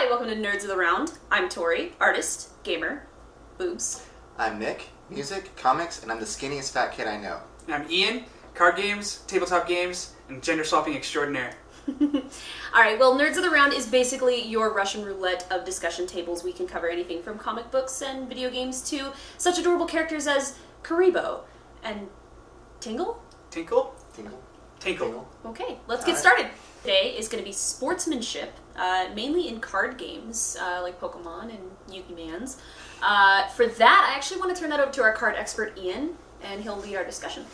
welcome to Nerds of the Round. I'm Tori, artist, gamer, boobs. I'm Nick, music, comics, and I'm the skinniest fat kid I know. And I'm Ian, card games, tabletop games, and gender swapping extraordinaire. Alright, well, Nerds of the Round is basically your Russian roulette of discussion tables. We can cover anything from comic books and video games to such adorable characters as Karibo and Tingle? Tinkle? Tingle. Tinkle. Okay, let's get started. Today is going to be sportsmanship, mainly in card games like Pokemon and Yu-Gi-Mans. For that, I actually want to turn that over to our card expert, Ian, and he'll lead our discussion.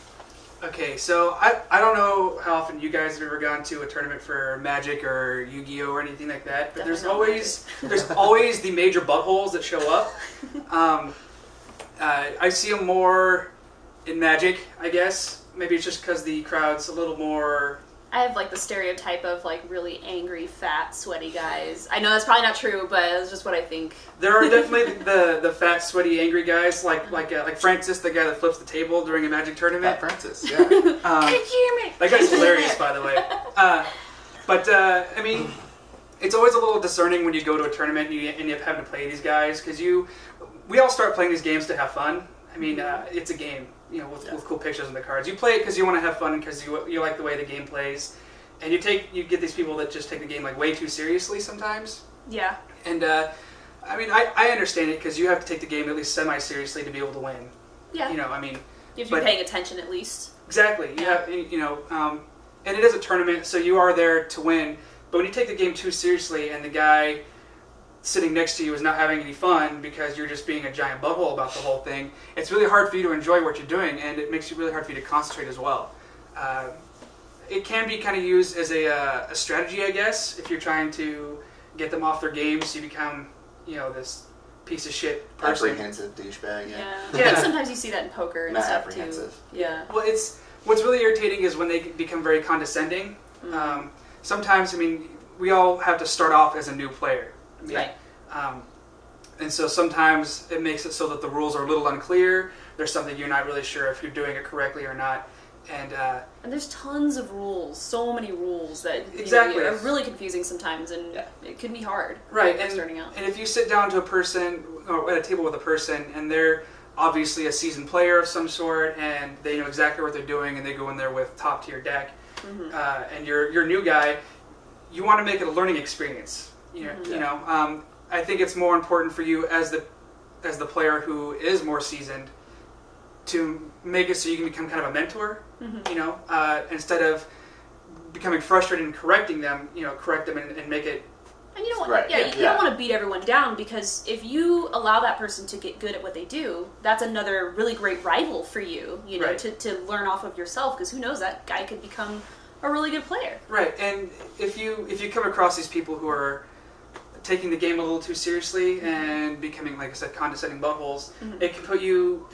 Okay, so I don't know how often you guys have ever gone to a tournament for Magic or Yu-Gi-Oh or anything like that, but there's always the major buttholes that show up. I see them more in Magic, I guess. Maybe it's just because the crowd's a little more... I have like the stereotype of like really angry, fat, sweaty guys. I know that's probably not true, but it's just what I think. There are definitely the fat, sweaty, angry guys, like Francis, the guy that flips the table during a Magic tournament. Fat Francis, yeah. That guy's hilarious, by the way. I mean, it's always a little discerning when you go to a tournament and you end up having to play these guys, because we all start playing these games to have fun. I mean, it's a game, with cool pictures on the cards. You play it because you want to have fun and because you like the way the game plays. And you get these people that just take the game like way too seriously sometimes. Yeah. And I mean, I understand it because you have to take the game at least semi-seriously to be able to win. Yeah. I mean... You have to be paying attention at least. Exactly. Yeah. And it is a tournament, so you are there to win. But when you take the game too seriously and the guy sitting next to you is not having any fun because you're just being a giant butthole about the whole thing, it's really hard for you to enjoy what you're doing, and it makes it really hard for you to concentrate as well. It can be kind of used as a strategy, I guess, if you're trying to get them off their game, so you become, this piece of shit person. Apprehensive douchebag, yeah. I think sometimes you see that in poker and Not stuff apprehensive. too. Yeah. Well, what's really irritating is when they become very condescending. Mm-hmm. Sometimes, I mean, we all have to start off as a new player. Right. And so sometimes it makes it so that the rules are a little unclear. There's something you're not really sure if you're doing it correctly or not. And there's tons of rules, so many rules that exactly are really confusing sometimes, and it can be hard. Right, and starting out. And if you sit down to a person or at a table with a person, and they're obviously a seasoned player of some sort, and they know exactly what they're doing, and they go in there with top tier deck, and you're a new guy, you want to make it a learning experience. I think it's more important for you as the player who is more seasoned to make it so you can become kind of a mentor. Instead of becoming frustrated and correcting them, correct them and make it. And you don't want, you don't want to beat everyone down, because if you allow that person to get good at what they do, that's another really great rival for you. To learn off of yourself, because who knows, that guy could become a really good player. Right, and if you come across these people who are taking the game a little too seriously and becoming, like I said, condescending buttholes, it can put you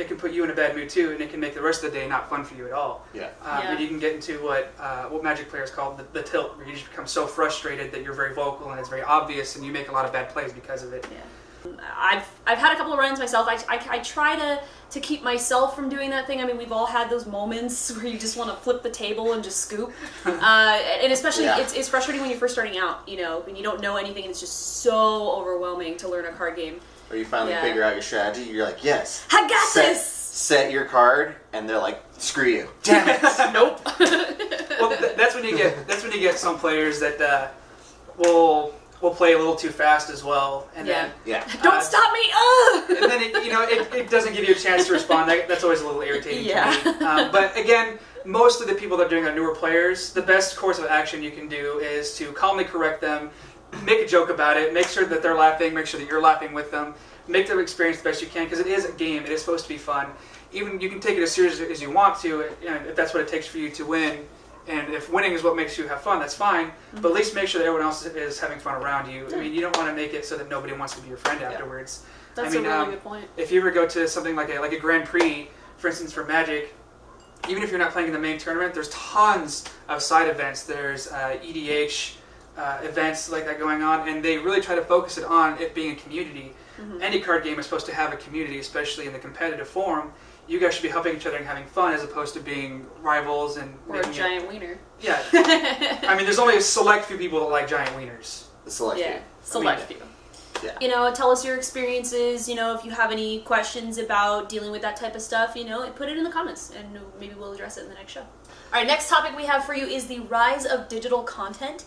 in a bad mood too, and it can make the rest of the day not fun for you at all. And you can get into what Magic players call the tilt, where you just become so frustrated that you're very vocal and it's very obvious, and you make a lot of bad plays because of it. I've had a couple of runs myself. I try to keep myself from doing that thing. I mean, we've all had those moments where you just want to flip the table and just scoop. And especially, it's frustrating when you're first starting out, when you don't know anything and it's just so overwhelming to learn a card game. Or you finally figure out your strategy, you're like, yes. I got this! Set your card, and they're like, screw you. Damn it. Nope. Well, that's when you get some players that will play a little too fast as well, and then don't stop me! And then it doesn't give you a chance to respond. That's always a little irritating to me. But again, most of the people that are doing are newer players. The best course of action you can do is to calmly correct them, make a joke about it, make sure that they're laughing, make sure that you're laughing with them, make them experience the best you can, because it is a game. It is supposed to be fun. Even you can take it as serious as you want to, if that's what it takes for you to win. And if winning is what makes you have fun, that's fine. But at least make sure that everyone else is having fun around you. I mean, you don't want to make it so that nobody wants to be your friend afterwards. That's a really good point. If you ever go to something like a Grand Prix, for instance, for Magic, even if you're not playing in the main tournament, there's tons of side events. There's EDH events like that going on, and they really try to focus it on it being a community. Any card game is supposed to have a community, especially in the competitive form. You guys should be helping each other and having fun, as opposed to being rivals and or a giant wiener. Yeah. I mean, there's only a select few people that like giant wieners. The select few. Select few. Yeah. You know, tell us your experiences. You know, if you have any questions about dealing with that type of stuff, you know, put it in the comments, and maybe we'll address it in the next show. All right, next topic we have for you is the rise of digital content.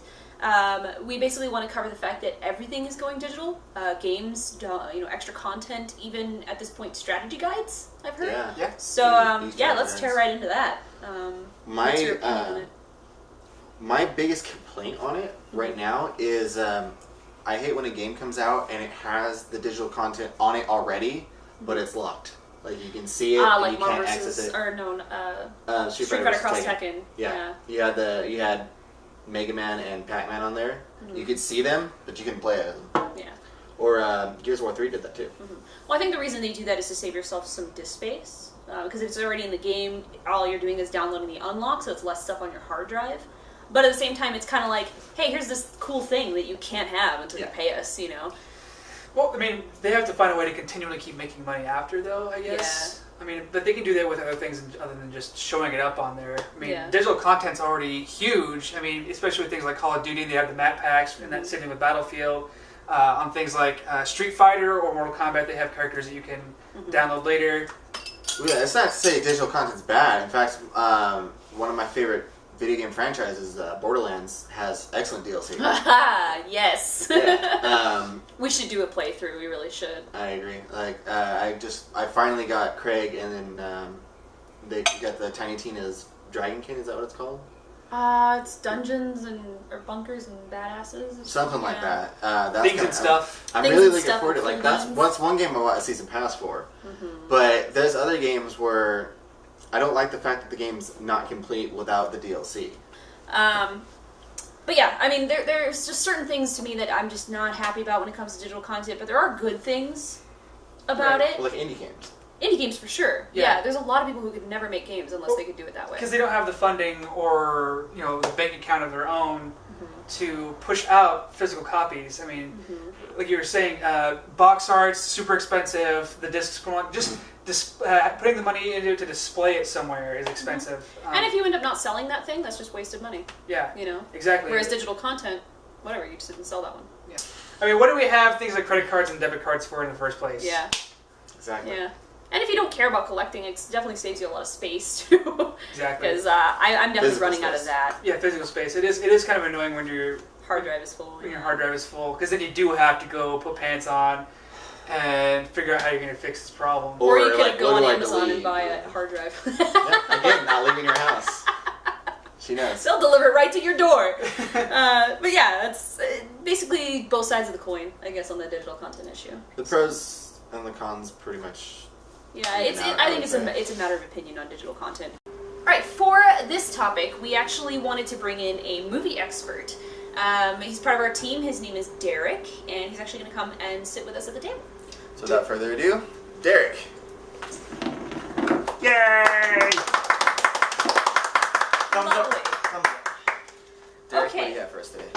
We basically want to cover the fact that everything is going digital. Games, you know, extra content, even at this point, strategy guides, I've heard. Yeah. So, let's tear right into that. What's your opinion on it? My biggest complaint on it right now is I hate when a game comes out and it has the digital content on it already, but it's locked. Like, you can see it, and like you Marvel can't access it. Or no, Street Fighter vs. Cross Tekken. Yeah. You had Mega Man and Pac-Man on there. Mm-hmm. You could see them, but you couldn't play as them. Yeah. Or Gears of War 3 did that too. Mm-hmm. Well, I think the reason they do that is to save yourself some disk space. Because if it's already in the game, all you're doing is downloading the unlock, so it's less stuff on your hard drive. But at the same time, it's kind of like, hey, here's this cool thing that you can't have until you pay us, you know? Well, I mean, they have to find a way to continually keep making money after, though, I guess. Yeah. I mean, but they can do that with other things other than just showing it up on there. I mean, digital content's already huge. I mean, especially with things like Call of Duty, they have the map packs, and that's sitting with Battlefield. On things like Street Fighter or Mortal Kombat, they have characters that you can download later. Well, yeah, it's not to say digital content's bad. In fact, one of my favorite video game franchises, Borderlands, has excellent DLC. Yes. Yeah. We should do a playthrough. We really should. I agree. Like, I finally got Craig, and then they got the Tiny Tina's Dragonkin. Is that what it's called? It's dungeons or bunkers and badasses. Something like that. That's things and stuff. I'm really looking forward to it. Like, that's one game I want a season pass for. Mm-hmm. But there's other games where I don't like the fact that the game's not complete without the DLC. But yeah, I mean, there's just certain things to me that I'm just not happy about when it comes to digital content, but there are good things about it. Well, like indie games. Indie games for sure. Yeah, there's a lot of people who could never make games unless they could do it that way. Because they don't have the funding or, you know, the bank account of their own to push out physical copies. I mean, like you were saying, box art's super expensive. The discs going on, just putting the money into it to display it somewhere is expensive. And if you end up not selling that thing, that's just wasted money. Yeah. You know? Exactly. Whereas digital content, whatever, you just didn't sell that one. Yeah. I mean, what do we have things like credit cards and debit cards for in the first place? Yeah. Exactly. Yeah. And if you don't care about collecting, it definitely saves you a lot of space too. Exactly. Because I'm definitely Physical running out of space. that. Yeah, physical space. It is kind of annoying when your hard drive is full. When your hard drive is full, because then you do have to go put pants on and figure out how you're going to fix this problem. Or you could go on Amazon and buy a hard drive. Again, not leaving your house. She knows. They'll deliver it right to your door. But yeah, it's basically both sides of the coin, I guess, on the digital content issue. The pros and the cons pretty much. Yeah, I think it's a matter of opinion on digital content. All right, for this topic, we actually wanted to bring in a movie expert. He's part of our team. His name is Derek, and he's actually going to come and sit with us at the table. So without further ado, Derek. Yay! Thumbs up. Lovely. Thumbs up. Derek, Okay. what do you have for us today?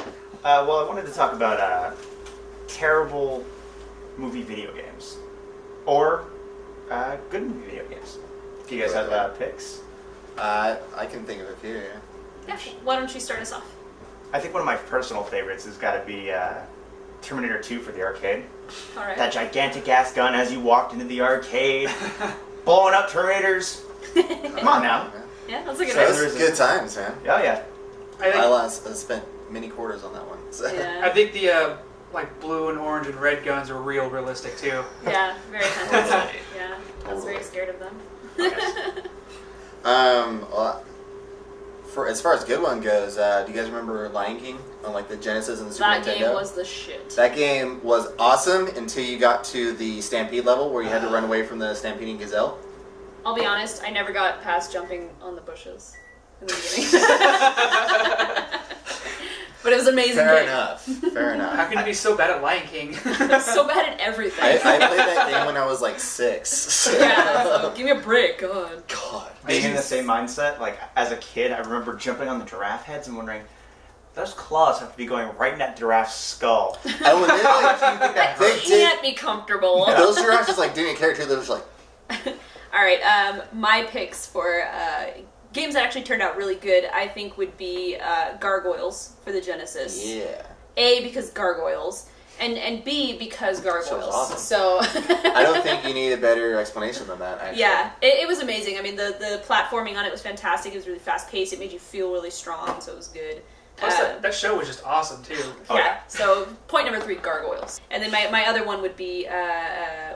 Well, I wanted to talk about terrible movie video games. Or good movie video games. Do you guys have picks? I can think of a few. Yeah, why don't you start us off? I think one of my personal favorites has got to be Terminator 2 for the arcade. All right. That gigantic ass gun as you walked into the arcade, blowing up Terminators. Come on now. Yeah, that's a good So one. those good times, man. Oh yeah. I spent many quarters on that one. So. Yeah. I think the like blue and orange and red guns are realistic too. Yeah, very fantastic. Yeah, I was very scared of them. Well, for as far as good one goes, do you guys remember Lion King on like the Genesis and the Super That Nintendo? game was the shit. That game was awesome until you got to the Stampede level where you had to run away from the stampeding gazelle. I'll be honest, I never got past jumping on the bushes in the beginning. But it was an amazing Fair game. enough. Fair How enough. can you be so bad at Lion King? I'm so bad at everything. I played that game when I was like 6. Yeah, so give me a break, God. God. Being in the same mindset, like as a kid, I remember jumping on the giraffe heads and wondering, those claws have to be going right in that giraffe's skull. I would How much do you think that I hurt? can't be comfortable. Those giraffes just like doing a character that was like. All right, my picks for games that actually turned out really good, I think, would be Gargoyles for the Genesis. Yeah. A, because Gargoyles, And B, because gargoyles. Awesome. So I don't think you need a better explanation than that, actually. Yeah, it was amazing. I mean, the platforming on it was fantastic. It was really fast paced. It made you feel really strong, so it was good. Plus, that show was just awesome too. Yeah. So point number 3, gargoyles, and then my other one would be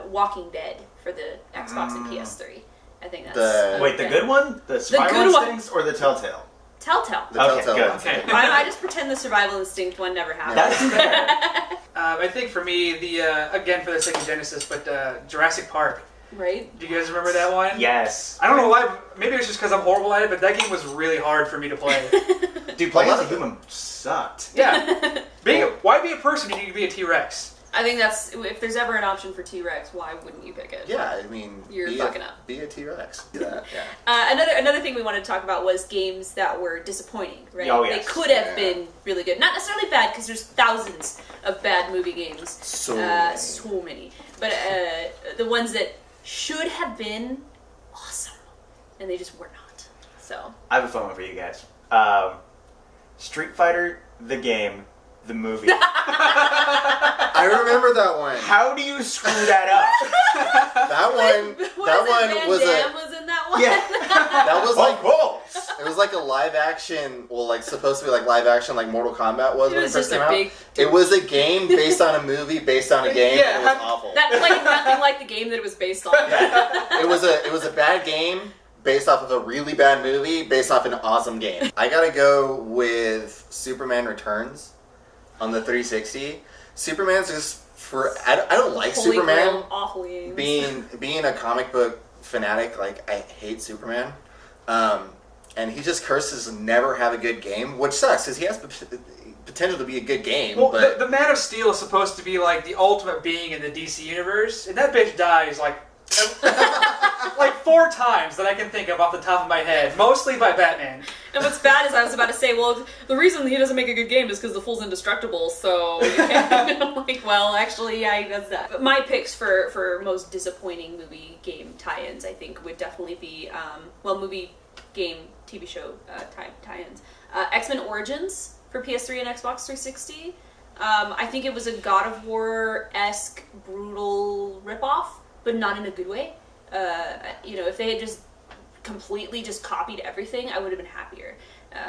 Walking Dead for the Xbox and PS3. I think that's wait, the good one, the survival instincts, or the Telltale? Telltale. The Telltale good. one. Okay. I just pretend the survival instinct one never happened. That's fair. I think for me, the again for the Sega Genesis, but Jurassic Park. Right? Do you guys remember that one? Yes. I don't know why. Maybe it's just because I'm horrible at it, but that game was really hard for me to play. Dude, playing as a human sucked. Yeah. Why be a person if you can be a T-Rex? I think that's, if there's ever an option for T-Rex, why wouldn't you pick it? Yeah, I mean, You're fucking up. Be a T-Rex. Do that, yeah. Another thing we wanted to talk about was games that were disappointing, right? Oh, yes. They could have been really good. Not necessarily bad, because there's thousands of bad movie games. So many. So many. But the ones that should have been awesome, and they just were not. So I have a fun one for you guys. Street Fighter, the game, the movie. I remember that one. How do you screw that up? That one was Van Damme was in that one? Yeah. that was like whoa. it was like a live action, well, like supposed to be like live action, like Mortal Kombat was It when was it first just came a out. big. It was a game based on a movie based on a game. Yeah, It was awful. That played nothing like the game that it was based on. It was a bad game based off of a really bad movie based off an awesome game. I gotta go with Superman Returns on the 360. Superman's just I don't like Holy Superman. Grail, awful games. Being a comic book fanatic, like, I hate Superman. And he just curses to never have a good game, which sucks because he has potential to be a good game. Well, but the Man of Steel is supposed to be like the ultimate being in the DC universe, and that bitch dies like 4 times that I can think of off the top of my head, mostly by Batman. And what's bad is I was about to say, well, the reason he doesn't make a good game is because the fool's indestructible, so I'm like, well, actually, yeah, he does that. But my picks for most disappointing movie game tie-ins, I think, would definitely be, movie game TV show tie-ins. X-Men Origins for PS3 and Xbox 360. I think it was a God of War-esque brutal ripoff, but not in a good way. If they had just completely just copied everything, I would have been happier,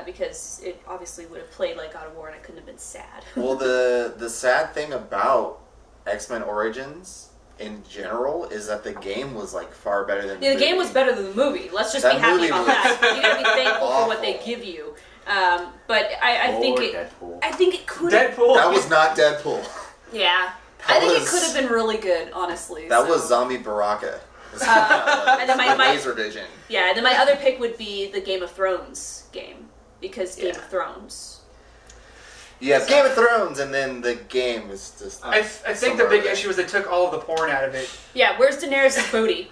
because it obviously would have played like God of War and I couldn't have been sad. well, the sad thing about X-Men Origins in general is that the game was like far better than The game was better than the movie. Let's just That be happy movie about was that. You gotta be thankful for what awful. they give you. But I think Deadpool. I think it could have. Deadpool. That was not Deadpool. Yeah. That I think it was- could have been really good, honestly. That so. was Zombie Baraka. And then my Laser Vision. Yeah, and then my other pick would be the Game of Thrones game, because Game Yeah. of Thrones. You have Game of Thrones, and then the game is just. I think the somewhere big over there. issue is they took all of the porn out of it. Yeah, where's Daenerys' booty?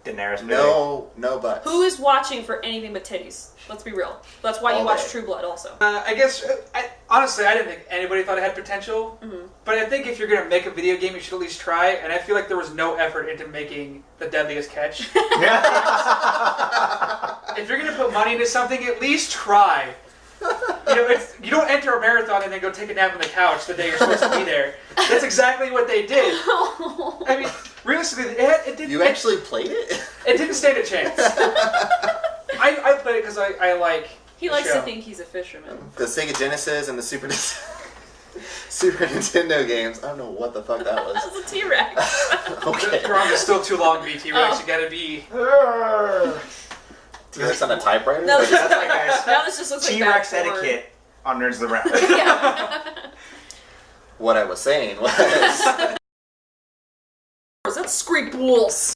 Daenerys. No butts. Who is watching for anything but titties? Let's be real. That's why you All watch day. True Blood also. I guess, honestly, I didn't think anybody thought it had potential. Mm-hmm. But I think if you're going to make a video game, you should at least try. And I feel like there was no effort into making The Deadliest Catch. If you're going to put money into something, at least try. You don't enter a marathon and then go take a nap on the couch the day you're supposed to be there. That's exactly what they did. I mean, realistically, it didn't. You actually played it? It didn't stand a chance. I played it because I like. He the likes show. to think he's a fisherman. The Sega Genesis and the Super Nintendo games. I don't know what the fuck that was. That was a T-Rex. Okay. Your arm is still too long to be T-Rex. Oh. You gotta be. T-Rex on a typewriter? No, Like, that's right, guys. Now this just looks like T-Rex bad porn. etiquette on Nerds of the Round. Yeah. what I was saying was. That's Scrape Wolves.